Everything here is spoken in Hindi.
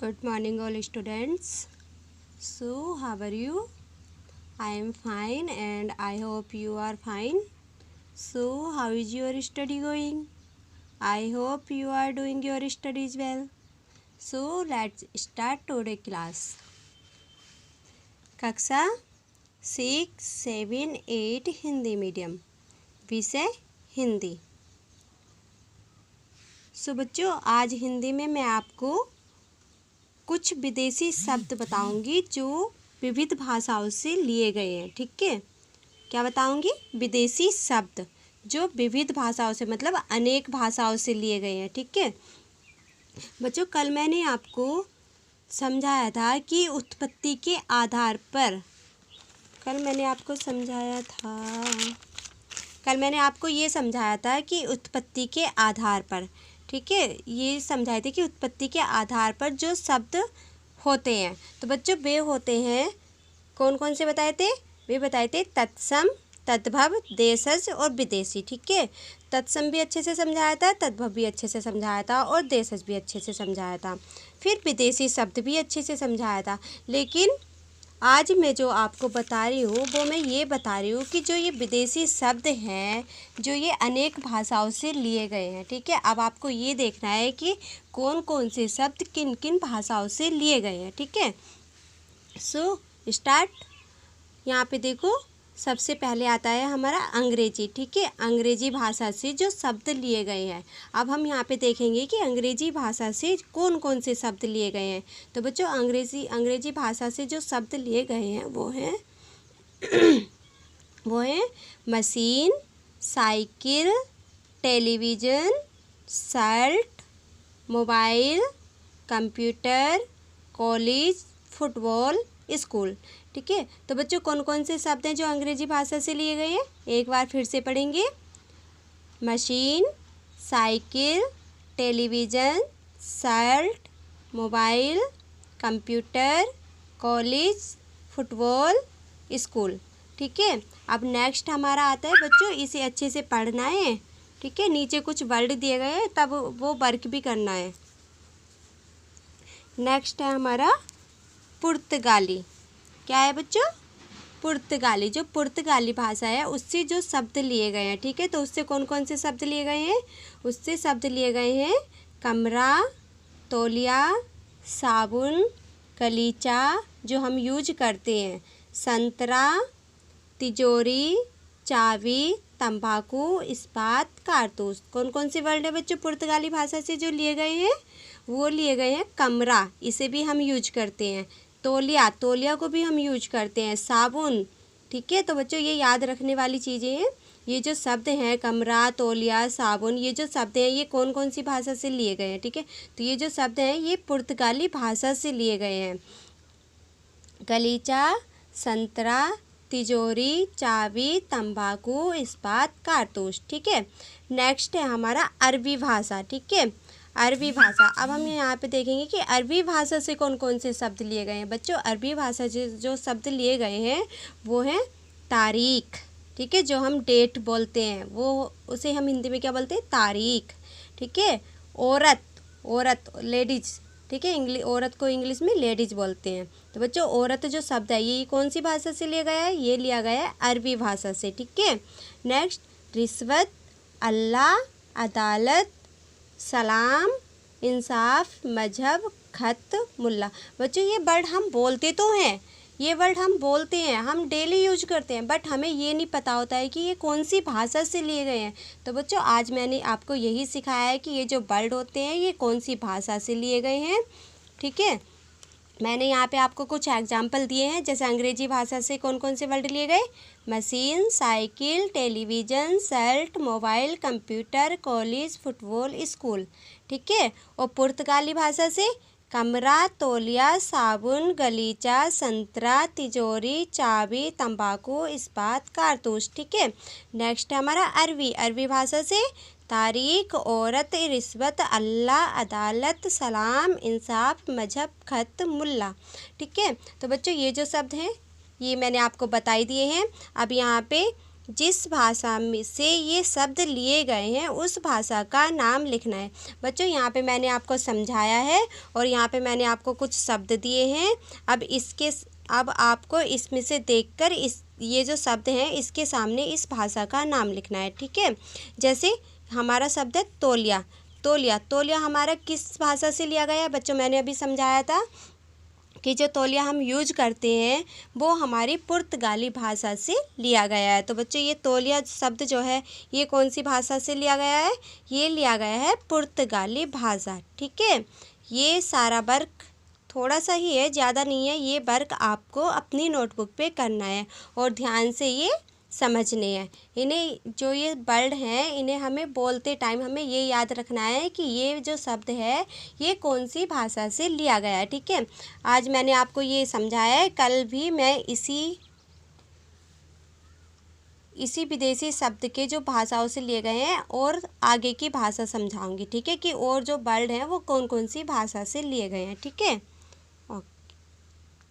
Good morning, all students. So, how are you? I am fine, and I hope you are fine. So, how is your study going? I hope you are doing your studies well. So, let's start today class. कक्षा 6, 7, 8 हिंदी मीडियम, विषय हिंदी। सो बच्चों, आज हिंदी में मैं आपको कुछ विदेशी शब्द बताऊंगी जो विविध भाषाओं से लिए गए हैं। ठीक है, क्या बताऊंगी? विदेशी शब्द जो विविध भाषाओं से मतलब अनेक भाषाओं से लिए गए हैं। ठीक है बच्चों, कल मैंने आपको समझाया था कि उत्पत्ति के आधार पर कल मैंने आपको ये समझाया था कि उत्पत्ति के आधार पर, ठीक है, ये समझाए थे कि उत्पत्ति के आधार पर जो शब्द होते हैं, तो बच्चों वे होते हैं कौन कौन से बताए थे? वे बताए थे तत्सम, तद्भव, देशज और विदेशी। ठीक है, तत्सम भी अच्छे से समझाया था, तद्भव भी अच्छे से समझाया था और देशज भी अच्छे से समझाया था, फिर विदेशी शब्द भी अच्छे से समझाया था। लेकिन आज मैं जो आपको बता रही हूँ वो मैं ये बता रही हूँ कि जो ये विदेशी शब्द हैं जो ये अनेक भाषाओं से लिए गए हैं। ठीक है, अब आपको ये देखना है कि कौन कौन से शब्द किन किन भाषाओं से लिए गए हैं। ठीक है, सो स्टार्ट। यहाँ पे देखो, सबसे पहले आता है हमारा अंग्रेजी। ठीक है, अंग्रेजी भाषा से जो शब्द लिए गए हैं। अब हम यहाँ पे देखेंगे कि अंग्रेजी भाषा से कौन कौन से शब्द लिए गए हैं। तो बच्चों अंग्रेजी भाषा से जो शब्द लिए गए हैं वो हैं machine, cycle, television, shirt, mobile, computer, college, football, school. ठीक है, तो बच्चों कौन कौन से शब्द हैं जो अंग्रेजी भाषा से लिए गए हैं? एक बार फिर से पढ़ेंगे। Machine, cycle, television, shirt, mobile, computer, college, football, school. ठीक है, अब नेक्स्ट हमारा आता है बच्चों, इसे अच्छे से पढ़ना है। ठीक है, नीचे कुछ वर्ड दिए गए हैं, तब वो वर्क भी करना है। नेक्स्ट है हमारा पुर्तगाली। क्या है बच्चों? पुर्तगाली। जो पुर्तगाली भाषा है उससे जो शब्द लिए गए हैं। ठीक है, तो उससे कौन कौन से शब्द लिए गए हैं? उससे शब्द लिए गए हैं कमरा, तौलिया, साबुन, गलीचा जो हम यूज करते हैं, संतरा, तिजोरी, चाबी, तंबाकू, इस्पात, कारतूस। कौन कौन से वर्ड है बच्चों पुर्तगाली भाषा से जो लिए गए हैं? वो लिए गए हैं कमरा, इसे भी हम यूज करते हैं। तौलिया को भी हम यूज करते हैं। साबुन, ठीक है, तो बच्चों ये याद रखने वाली चीज़ें हैं। ये जो शब्द हैं कमरा, तौलिया, साबुन, ये जो शब्द हैं ये कौन कौन सी भाषा से लिए गए हैं? ठीक है, तो ये जो शब्द हैं ये पुर्तगाली भाषा से लिए गए हैं। गलीचा, संतरा, तिजोरी, चाबी, तंबाकू, इस्पात, कारतूस। ठीक है, नेक्स्ट है हमारा अरबी भाषा। ठीक है, अरबी भाषा। अब हम यहाँ पे देखेंगे कि अरबी भाषा से कौन कौन से शब्द लिए गए हैं। बच्चों अरबी भाषा से जो शब्द लिए गए हैं वो हैं तारीख। ठीक है, जो हम डेट बोलते हैं वो उसे हम हिंदी में क्या बोलते हैं? तारीख। ठीक है, औरत लेडीज। ठीक है, औरत को इंग्लिश में लेडीज बोलते हैं। तो बच्चों औरत जो शब्द है ये कौन सी भाषा से लिया गया है? ये लिया गया है अरबी भाषा से। ठीक है, नेक्स्ट रिश्वत, अल्लाह, अदालत, सलाम, इंसाफ, मजहब, खत, मुल्ला। बच्चों ये वर्ड हम बोलते तो हैं, ये वर्ड हम बोलते हैं, हम डेली यूज करते हैं, बट हमें ये नहीं पता होता है कि ये कौन सी भाषा से लिए गए हैं। तो बच्चों आज मैंने आपको यही सिखाया है कि ये जो वर्ड होते हैं ये कौन सी भाषा से लिए गए हैं। ठीक है, मैंने यहाँ पे आपको कुछ एग्जाम्पल दिए हैं। जैसे अंग्रेजी भाषा से कौन कौन से वर्ड लिए गए? Machine, cycle, television, shirt, mobile, computer, college, football, school. ठीक है, और पुर्तगाली भाषा से कमरा, तौलिया, साबुन, गलीचा, संतरा, तिजोरी, चाबी, तंबाकू, इस्पात, कारतूस। ठीक है, नेक्स्ट हमारा अरबी भाषा से तारीख, औरत, रिश्वत, अल्लाह, अदालत, सलाम, इंसाफ, मजहब, खत, मुल्ला। ठीक है, तो बच्चों ये जो शब्द हैं ये मैंने आपको बताई दिए हैं। अब यहाँ पे जिस भाषा में से ये शब्द लिए गए हैं उस भाषा का नाम लिखना है। बच्चों यहाँ पे मैंने आपको समझाया है और यहाँ पे मैंने आपको कुछ शब्द दिए हैं। अब आपको इसमें से देखकर ये जो शब्द हैं इसके सामने इस भाषा का नाम लिखना है, ठीक है। जैसे हमारा शब्द है तौलिया। तौलिया, तौलिया हमारा किस भाषा से लिया गया है बच्चों? मैंने अभी समझाया था कि जो तौलिया हम यूज करते हैं वो हमारी पुर्तगाली भाषा से लिया गया है। तो बच्चों ये तौलिया शब्द जो है ये कौन सी भाषा से लिया गया है? ये लिया गया है पुर्तगाली भाषा, ठीक है। ये सारा वर्क थोड़ा सा ही है, ज़्यादा नहीं है। ये वर्क आपको अपनी नोटबुक पे करना है और ध्यान से ये समझने हैं। इन्हें जो ये वर्ड हैं इन्हें हमें बोलते टाइम हमें ये याद रखना है कि ये जो शब्द है ये कौन सी भाषा से लिया गया है, ठीक है। आज मैंने आपको ये समझाया है, कल भी मैं इसी विदेशी शब्द के जो भाषाओं से लिए गए हैं और आगे की भाषा समझाऊंगी, ठीक है, कि और जो वर्ड हैं वो कौन कौन सी भाषा से लिए गए हैं, ठीक है।